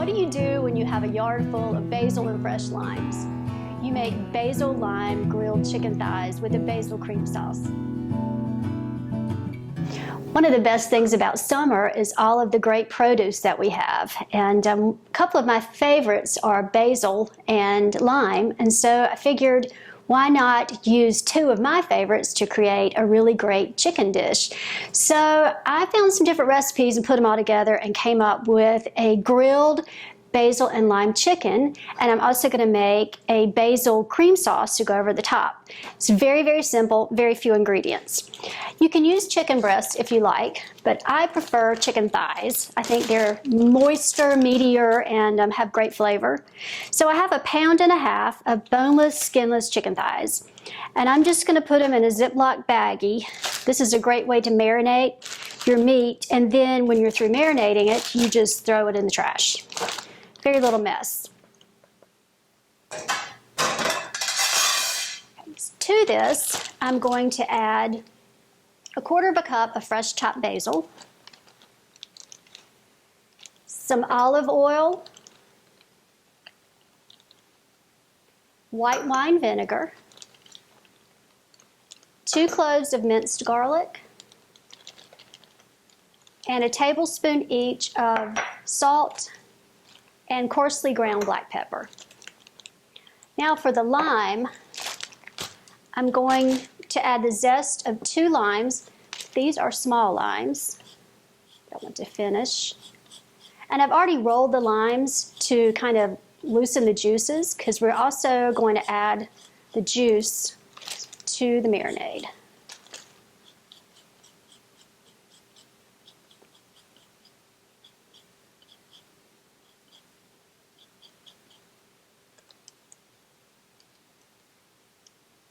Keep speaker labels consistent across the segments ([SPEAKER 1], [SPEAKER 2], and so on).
[SPEAKER 1] do you do when you have a yard full of basil and fresh limes? You make basil lime grilled chicken thighs with a basil cream sauce. One of the best things about summer is all of the great produce that we have, and a couple of my favorites are basil and lime, and so I figured why not use two of my favorites to create a really great chicken dish. So I found some different recipes and put them all together and came up with a grilled basil and lime chicken, and I'm also going to make a basil cream sauce to go over the top. It's very, very simple, very few ingredients. You can use chicken breasts if you like, but I prefer chicken thighs. I think they're moister, meatier, and have great flavor. So I have 1.5 pounds of boneless, skinless chicken thighs, and I'm just going to put them in a Ziploc baggie. This is a great way to marinate your meat, and then when you're through marinating it, you just throw it in the trash. Very little mess. To this, I'm going to add 1/4 cup of fresh chopped basil, some olive oil, white wine vinegar, 2 cloves of minced garlic, and a tablespoon each of salt and coarsely ground black pepper. Now for the lime, I'm going to add the zest of 2 limes. These are small limes. I want to finish. And I've already rolled the limes to kind of loosen the juices, because we're also going to add the juice to the marinade.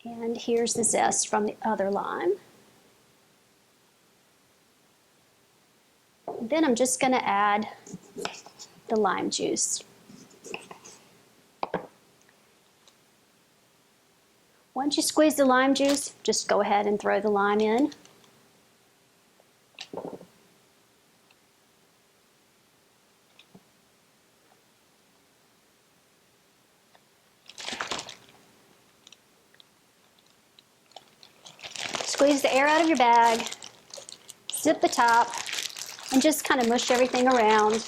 [SPEAKER 1] And here's the zest from the other lime. Then I'm just going to add the lime juice. Once you squeeze the lime juice, just go ahead and throw the lime in. Squeeze the air out of your bag, zip the top, and just kind of mush everything around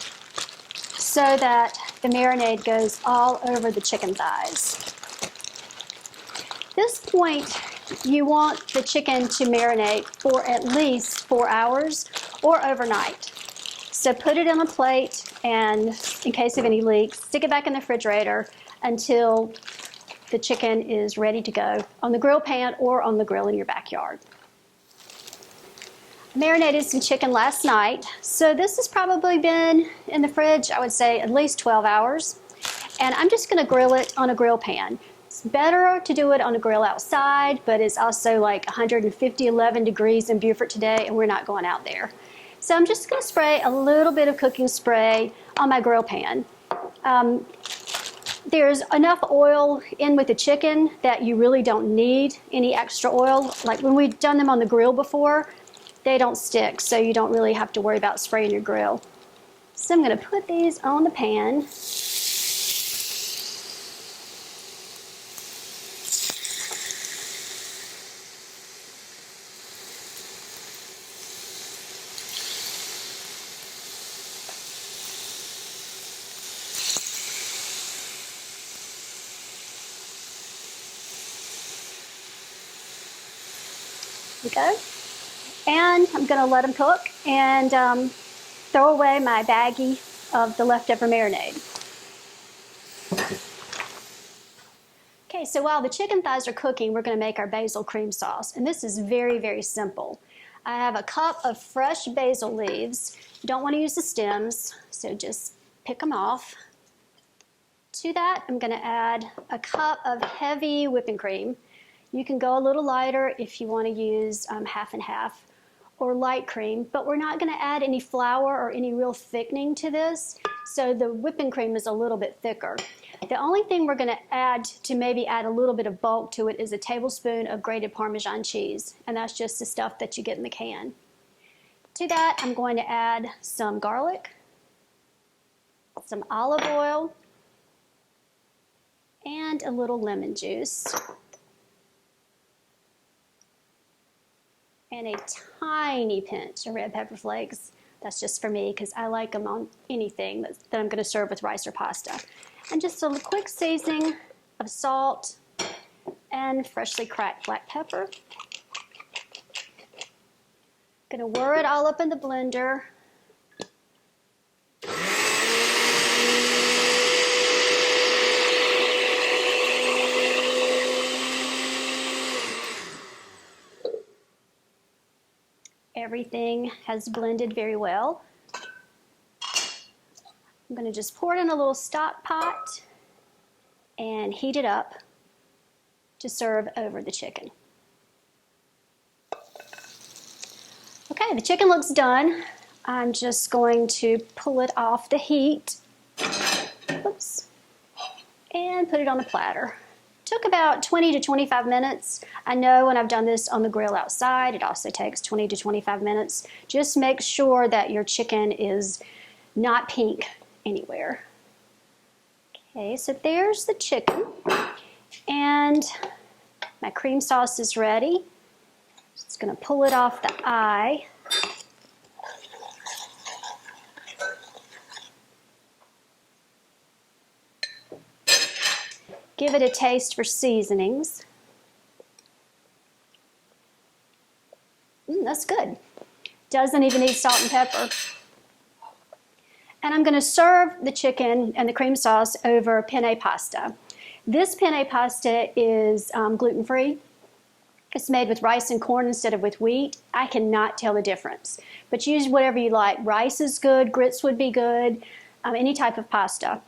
[SPEAKER 1] so that the marinade goes all over the chicken thighs. At this point, you want the chicken to marinate for at least 4 hours or overnight. So put it on a plate, and in case of any leaks, stick it back in the refrigerator until the chicken is ready to go on the grill pan or on the grill in your backyard. I marinated some chicken last night, so this has probably been in the fridge, I would say at least 12 hours. And I'm just gonna grill it on a grill pan. It's better to do it on a grill outside, but it's also like 11 degrees in Beaufort today, and we're not going out there. So I'm just gonna spray a little bit of cooking spray on my grill pan. There's enough oil in with the chicken that you really don't need any extra oil. Like when we've done them on the grill before, they don't stick, so you don't really have to worry about spraying your grill. So I'm going to put these on the pan. There we go. And I'm going to let them cook and throw away my baggie of the leftover marinade. Okay, so while the chicken thighs are cooking, we're going to make our basil cream sauce. And this is very, very simple. I have 1 cup of fresh basil leaves. You don't want to use the stems, so just pick them off. To that, I'm going to add 1 cup of heavy whipping cream. You can go a little lighter if you want to use half and half, or light cream, but we're not going to add any flour or any real thickening to this, so the whipping cream is a little bit thicker. The only thing we're going to add to maybe add a little bit of bulk to it is 1 tablespoon of grated Parmesan cheese, and that's just the stuff that you get in the can. To that, I'm going to add some garlic, some olive oil, and a little lemon juice. And a tiny pinch of red pepper flakes. That's just for me because I like them on anything that I'm going to serve with rice or pasta. And just a quick seasoning of salt and freshly cracked black pepper. Going to whir it all up in the blender. Everything has blended very well. I'm going to just pour it in a little stock pot and heat it up to serve over the chicken. Okay, the chicken looks done. I'm just going to pull it off the heat. Oops. And put it on a platter. Took about 20 to 25 minutes. I know when I've done this on the grill outside, it also takes 20 to 25 minutes. Just make sure that your chicken is not pink anywhere. Okay, so there's the chicken. And my cream sauce is ready. Just gonna pull it off the eye. Give it a taste for seasonings. That's good. Doesn't even need salt and pepper. And I'm going to serve the chicken and the cream sauce over penne pasta. This penne pasta is gluten-free. It's made with rice and corn instead of with wheat. I cannot tell the difference. But use whatever you like. Rice is good, grits would be good, any type of pasta.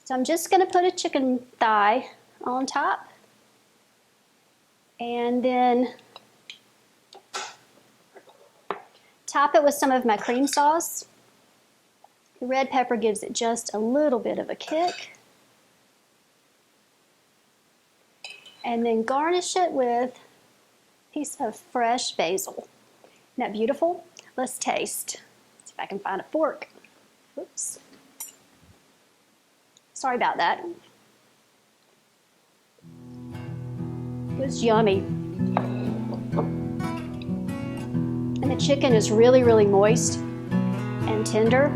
[SPEAKER 1] So I'm just going to put a chicken thigh on top and then top it with some of my cream sauce. The red pepper gives it just a little bit of a kick. And then garnish it with a piece of fresh basil. Isn't that beautiful? Let's taste. See if I can find a fork. Oops. Sorry about that. It was yummy. And the chicken is really, really moist and tender.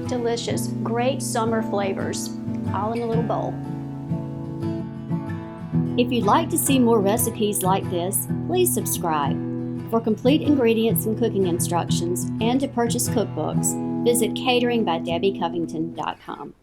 [SPEAKER 1] Delicious, great summer flavors, all in a little bowl. If you'd like to see more recipes like this, please subscribe. For complete ingredients and cooking instructions and to purchase cookbooks, visit cateringbydebbycovington.com.